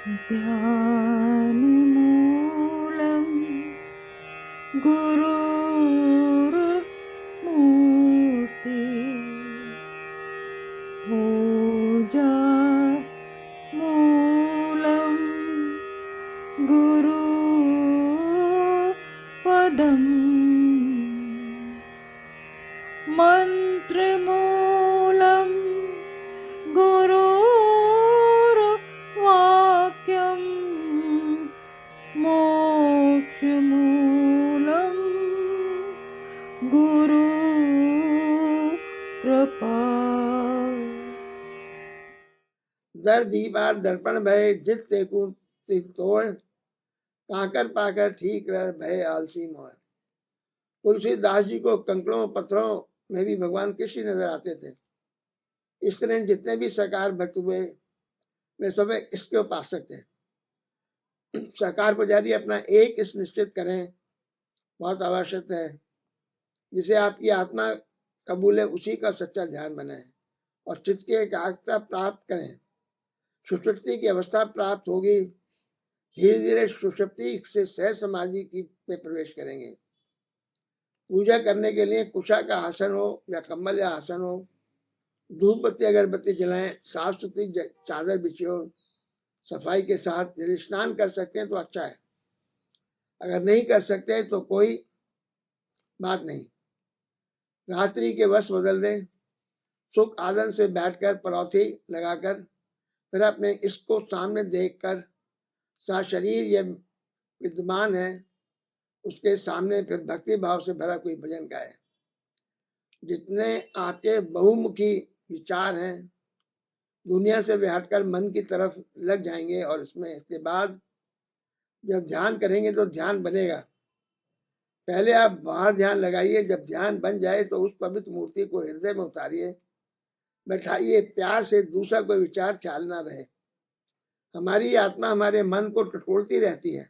ध्यानमूलं गुरुर्मूर्ति पूजामूलं गुरुपदम् मन्त्रमूलं गुरुर्वाक्यं मोक्षमूलं गुरु कृपा। दर दीवार दर्पण भय जित तेकु तोय काकर पाकर ठीक रह भय आलसी मोह। तुलसीदास जी को कंकड़ों पत्थरों में भी भगवान कृष्ण नजर आते थे। इस तरह जितने भी सरकार भक्त हुए वे सब इसके उपासक थे। सरकार पुजारी अपना एक इस निश्चित करें बहुत आवश्यक है, जिसे आपकी आत्मा कबूल है उसी का सच्चा ध्यान बनाए और चित्त की एकाग्रता प्राप्त करें। सुषुप्ति की अवस्था प्राप्त होगी, धीरे धीरे सुषुप्ति से सह समाधि की में प्रवेश करेंगे। पूजा करने के लिए कुशा का आसन हो या कम्बल या आसन हो, धूप बत्ती अगरबत्ती जलाएं, साफ सुथरी चादर बिछी हो, सफाई के साथ। यदि स्नान कर सकते हैं तो अच्छा है, अगर नहीं कर सकते तो कोई बात नहीं। रात्रि के वस्त्र बदल दें, सुख आदन से बैठकर पलौथी लगाकर फिर अपने इसको सामने देखकर सा शरीर ये विद्यमान है उसके सामने फिर भक्ति भाव से भरा कोई भजन गाए। जितने आपके बहुमुखी विचार हैं दुनिया से वे हटकर मन की तरफ लग जाएंगे और इसके बाद जब ध्यान करेंगे तो ध्यान बनेगा। पहले आप बाहर ध्यान लगाइए, जब ध्यान बन जाए तो उस पवित्र मूर्ति को हृदय में उतारिए, बैठाइए। प्यार से दूसरा कोई विचार ख्याल ना रहे। हमारी आत्मा हमारे मन को टटोलती रहती है,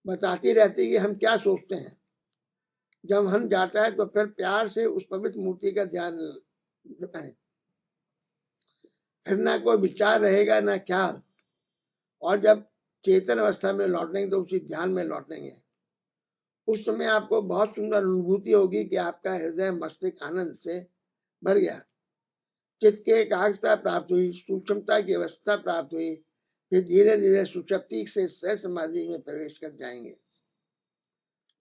बताती रहती है कि हम क्या सोचते हैं। जब मन जाता है तो फिर प्यार से उस पवित्र मूर्ति का ध्यान लगाएं। फिर ना कोई विचार रहेगा ना ख्याल, और जब चेतन अवस्था में लौटेंगे तो उसी ध्यान में लौटेंगे। उस समय आपको बहुत सुंदर अनुभूति होगी कि आपका हृदय मस्तिष्क आनंद से भर गया, चित्त के एकाग्रता प्राप्त हुई, सूक्ष्मता की अवस्था प्राप्त हुई। फिर धीरे धीरे सुषुप्ति से सह समाधि में प्रवेश कर जाएंगे।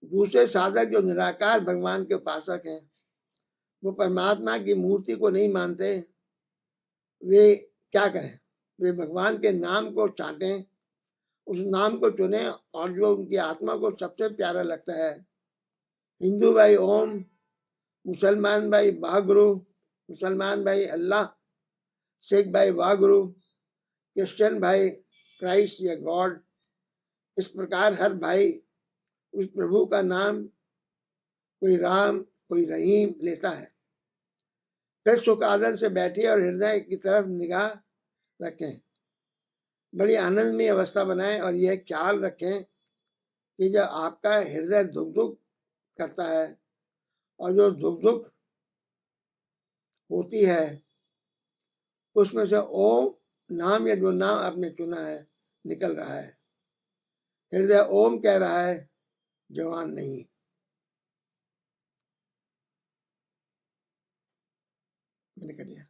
दूसरे साधक जो निराकार भगवान के उपासक हैं, वो परमात्मा की मूर्ति को नहीं मानते, वे क्या करें? वे भगवान के नाम को चाटें, उस नाम को चुने और जो उनकी आत्मा को सबसे प्यारा लगता है। हिंदू भाई ओम, मुसलमान भाई वाहगुरु, मुसलमान भाई अल्लाह, सिख भाई वाहगुरु, क्रिश्चियन भाई क्राइस्ट या गॉड। इस प्रकार हर भाई उस प्रभु का नाम, कोई राम कोई रहीम लेता है। फिर सुख आदर से बैठिए और हृदय की तरफ निगाह रखें, बड़ी आनंदमय अवस्था बनाएं और यह ख्याल रखें कि जब आपका हृदय धुक धुक करता है और जो धुक धुक होती है उसमें से ओम नाम या जो नाम आपने चुना है निकल रहा है। हृदय ओम कह रहा है, जवान नहीं। मैंने कर लिया।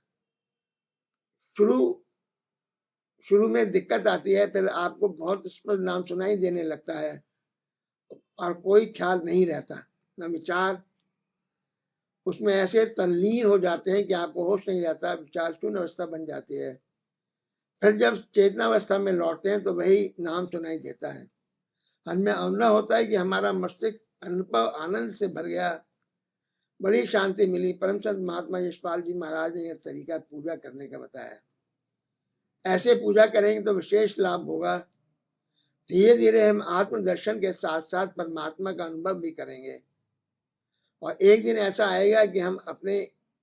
शुरू में दिक्कत आती है, फिर आपको बहुत स्पष्ट नाम सुनाई देने लगता है और कोई ख्याल नहीं रहता, ना विचार। उसमें ऐसे तल्लीन हो जाते हैं कि आपको होश नहीं रहता, विचार शून्य अवस्था बन जाती है। फिर जब चेतनावस्था में लौटते हैं तो वही नाम सुनाई देता है। हमें अनुभव होता है कि हमारा मस्तिष्क अनुभव आनंद से भर गया, बड़ी शांति मिली। परम संत महात्मा यशपाल जी महाराज ने यह तरीका पूजा करने का बताया। ऐसे पूजा करेंगे तो विशेष लाभ होगा। धीरे धीरे हम आत्मदर्शन के साथ साथ परमात्मा का अनुभव भी करेंगे और एक दिन ऐसा आएगा कि हम अपने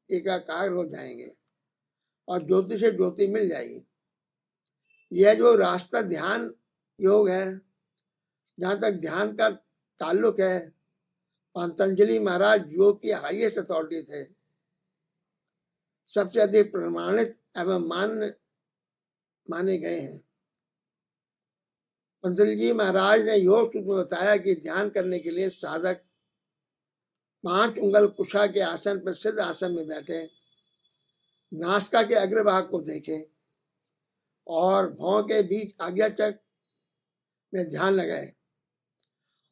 एकाकार हो जाएंगे और ज्योति से ज्योति मिल जाएगी। यह जो रास्ता ध्यान योग है, जहाँ तक ध्यान का ताल्लुक है, पतंजलि महाराज योग की हाईएस्ट अथॉरिटी थे, सबसे अधिक प्रमाणित एवं माने गए हैं। पंतजलि जी महाराज ने योग सूत्र में बताया कि ध्यान करने के लिए साधक 5 उंगल कुशा के आसन पर सिद्ध आसन में बैठे, नासिका के अग्रभाग को देखें और भौं के बीच आज्ञा चक्र में ध्यान लगाए।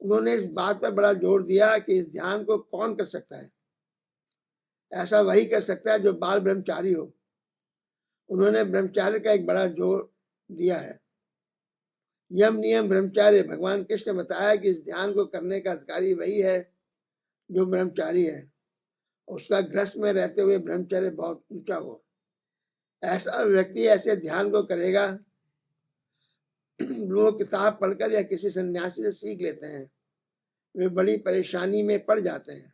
उन्होंने इस बात पर बड़ा जोर दिया कि इस ध्यान को कौन कर सकता है? ऐसा वही कर सकता है जो बाल ब्रह्मचारी हो। उन्होंने ब्रह्मचार्य का एक बड़ा जोर दिया है। यम नियम ब्रह्मचार्य। भगवान कृष्ण ने बताया कि इस ध्यान को करने का अधिकारी वही है जो ब्रह्मचारी है, उसका गृहस्थ में रहते हुए ब्रह्मचर्य बहुत ऊंचा हो। ऐसा व्यक्ति ऐसे ध्यान को करेगा। लोग किताब पढ़कर या किसी सन्यासी से सीख लेते हैं, वे बड़ी परेशानी में पड़ जाते हैं।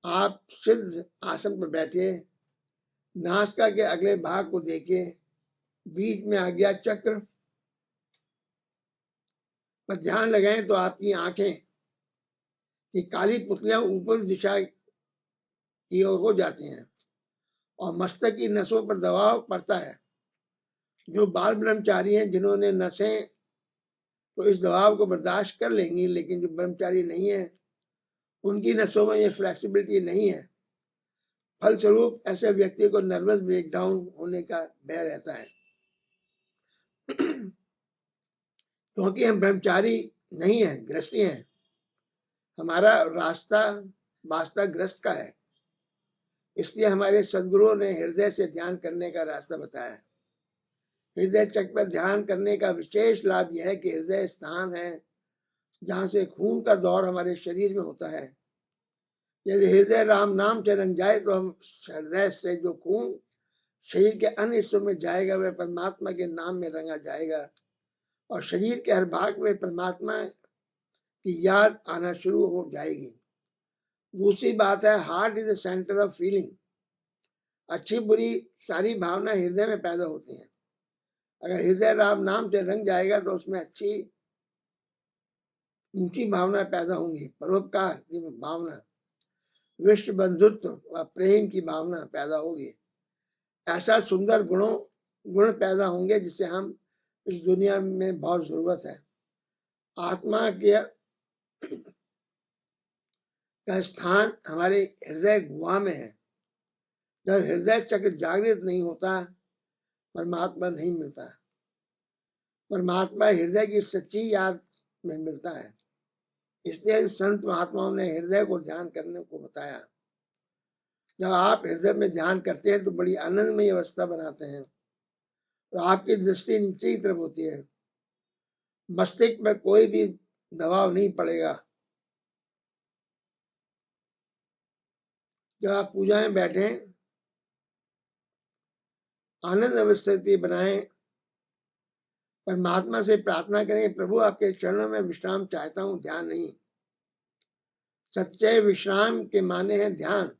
आप सिद्ध आसन पर बैठिए, नासिका के अगले भाग को देखिए, बीच में आज्ञा चक्र पर ध्यान लगाएं तो आपकी आंखें की काली पुतलियां ऊपर दिशा की ओर हो जाती हैं और मस्तक की नसों पर दबाव पड़ता है। जो बाल ब्रह्मचारी हैं, जिन्होंने नसें तो इस दबाव को बर्दाश्त कर लेंगी, लेकिन जो ब्रह्मचारी नहीं है उनकी नसों में ये फ्लेक्सिबिलिटी नहीं है। फलस्वरूप ऐसे व्यक्ति को नर्वस ब्रेकडाउन होने का भय रहता है। क्योंकि हम ब्रह्मचारी नहीं है, गृहस्थी हैं। हमारा रास्ता वास्ता ग्रस्त का है, इसलिए हमारे सदगुरुओं ने हृदय से ध्यान करने का रास्ता बताया है। हृदय चक्र पर ध्यान करने का विशेष लाभ यह है कि हृदय स्थान है जहाँ से खून का दौर हमारे शरीर में होता है। यदि हृदय राम नाम से रंग जाए तो हम हृदय से जो खून शरीर के अन्य हिस्सों में जाएगा वह परमात्मा के नाम में रंगा जाएगा और शरीर के हर भाग में परमात्मा की याद आना शुरू हो जाएगी। दूसरी बात है, heart is the centre of feeling. अच्छी बुरी सारी भावना हृदय में पैदा होती हैं। अगर हृदय राम नाम से रंग जाएगा तो उसमें अच्छी ऊंची भावना पैदा होंगी, परोपकार की भावना, विश्व बंधुत्व व प्रेम की भावना पैदा होगी। ऐसा सुंदर गुण पैदा होंगे जिससे हम इस दुनिया में बहुत जरूरत है। आत्मा के का स्थान हमारे हृदय गुहा में है। जब हृदय चक्र जागृत नहीं होता, परमात्मा नहीं मिलता। परमात्मा हृदय की सच्ची याद में मिलता है। इसलिए संत महात्माओं ने हृदय को ध्यान करने को बताया। जब आप हृदय में ध्यान करते हैं तो बड़ी आनंदमय अवस्था बनाते हैं और आपकी दृष्टि नीचे की तरफ होती है। मस्तिष्क पर कोई भी दबाव नहीं पड़ेगा। जब आप पूजा में बैठे, आनंद अवस्थिति बनाएं, परमात्मा से प्रार्थना करें, प्रभु आपके चरणों में विश्राम चाहता हूं, ध्यान नहीं। सच्चे विश्राम के माने हैं ध्यान।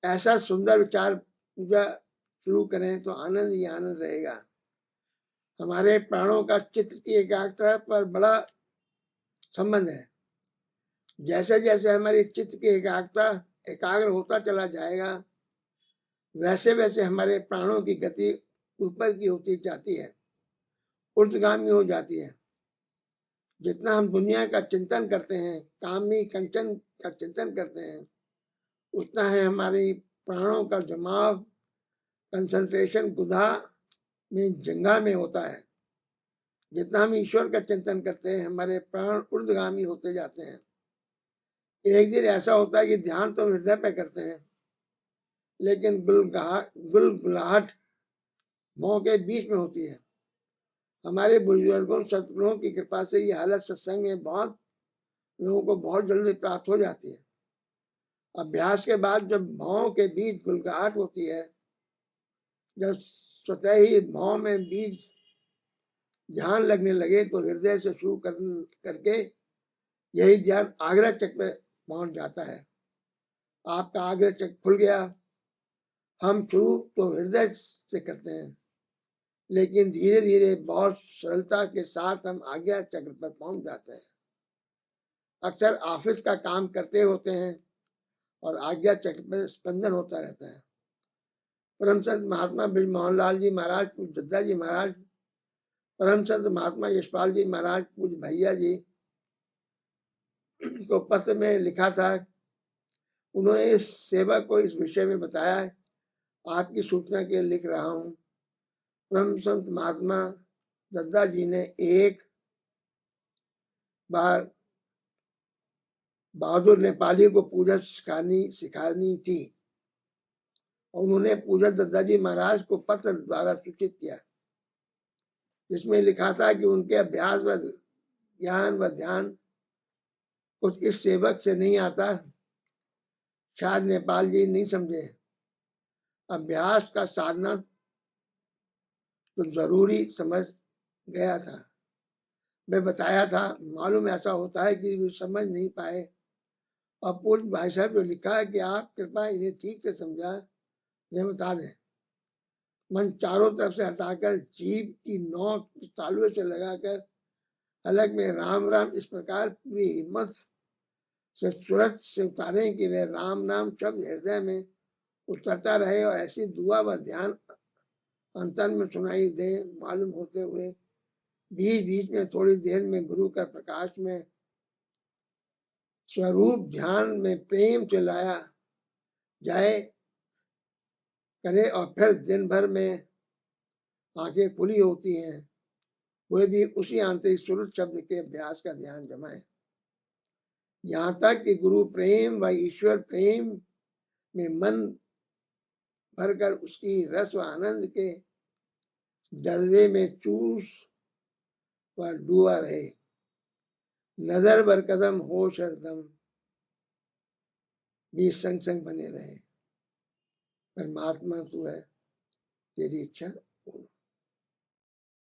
ऐसा सुंदर विचार पूजा शुरू करें तो आनंद ही आनंद रहेगा। हमारे प्राणों का चित्त की एकाग्रता पर बड़ा संबंध है। जैसे जैसे हमारी चित्त की एकाग्रता एकाग्र होता चला जाएगा, वैसे वैसे हमारे प्राणों की गति ऊपर की होती जाती है, ऊर्ध्वगामी हो जाती है। जितना हम दुनिया का चिंतन करते हैं, कामनी कंचन का चिंतन करते हैं, उतना है हमारी प्राणों का जमाव, कंसंट्रेशन गुधा में जंगा में होता है। जितना हम ईश्वर का चिंतन करते हैं, हमारे प्राण ऊर्ध्वगामी होते जाते हैं। एक दिन ऐसा होता है कि ध्यान तो हृदय पे करते हैं, लेकिन गुलगुलाहट मुंह के बीच में होती है। हमारे बुजुर्गों सतगुरुओं की कृपा से ये हालत सत्संग में बहुत लोगों को बहुत जल्दी प्राप्त हो जाती है। अभ्यास के बाद जब भावों के बीच गुलगुलाहट होती है, जब स्वतः ही भाव में बीज ध्यान लगने लगे तो हृदय से शुरू करके यही ध्यान आग्रह चक्र में पहुंच जाता है। आपका आग्रह चक्र खुल गया। हम शुरू तो हृदय से करते हैं, लेकिन धीरे धीरे बहुत सरलता के साथ हम आज्ञा चक्र पर पहुंच जाते हैं। अक्सर ऑफिस का काम करते होते हैं और आज्ञा चक्र पर स्पंदन होता रहता है। परम संत महात्मा ब्रज मोहन लाल जी महाराज, दद्दा जी महाराज परम संत महात्मा यशपाल जी महाराज पूज्य भैया जी को पत्र में लिखा था। उन्होंने इस सेवक को इस विषय में बताया, आपकी सूचना के लिए लिख रहा हूँ। परम संत महात्मा दद्दा जी ने एक बार बहादुर नेपाली को पूजा सिखानी थी। उन्होंने पूजा दद्दा जी महाराज को पत्र द्वारा सूचित किया, जिसमें लिखा था कि उनके अभ्यास व ज्ञान व ध्यान कुछ इस सेवक से नहीं आता। शायद नेपाल जी नहीं समझे। अभ्यास का साधना तो जरूरी समझ गया था। मैं बताया था, मालूम ऐसा होता है कि वे समझ नहीं पाए। और पूज्य भाई साहब जो लिखा है कि आप कृपया इन्हें ठीक से समझा ये बता दें। मन चारों तरफ से हटाकर जीभ की नोक तालुए से लगाकर हलक में राम राम इस प्रकार पूरी हिम्मत से सूरत से उतारें कि वह राम नाम शब्द हृदय में उतरता रहे और ऐसी दुआ व ध्यान अंतर में सुनाई दे। मालूम होते हुए बीच बीच में थोड़ी देर में गुरु का प्रकाश में स्वरूप ध्यान में प्रेम से लाया जाए करे और फिर दिन भर में आंखें खुली होती हैं, वे भी उसी आंतरिक सुरत शब्द के अभ्यास का ध्यान जमाए। यहाँ तक कि गुरु प्रेम व ईश्वर प्रेम में मन भरकर उसकी रस व आनंद के जलवे में चूस व डूबा रहे। नजर बर कदम होश हरदम भी संग संग बने रहे। परमात्मा तू है, तेरी इच्छा पूर्ण।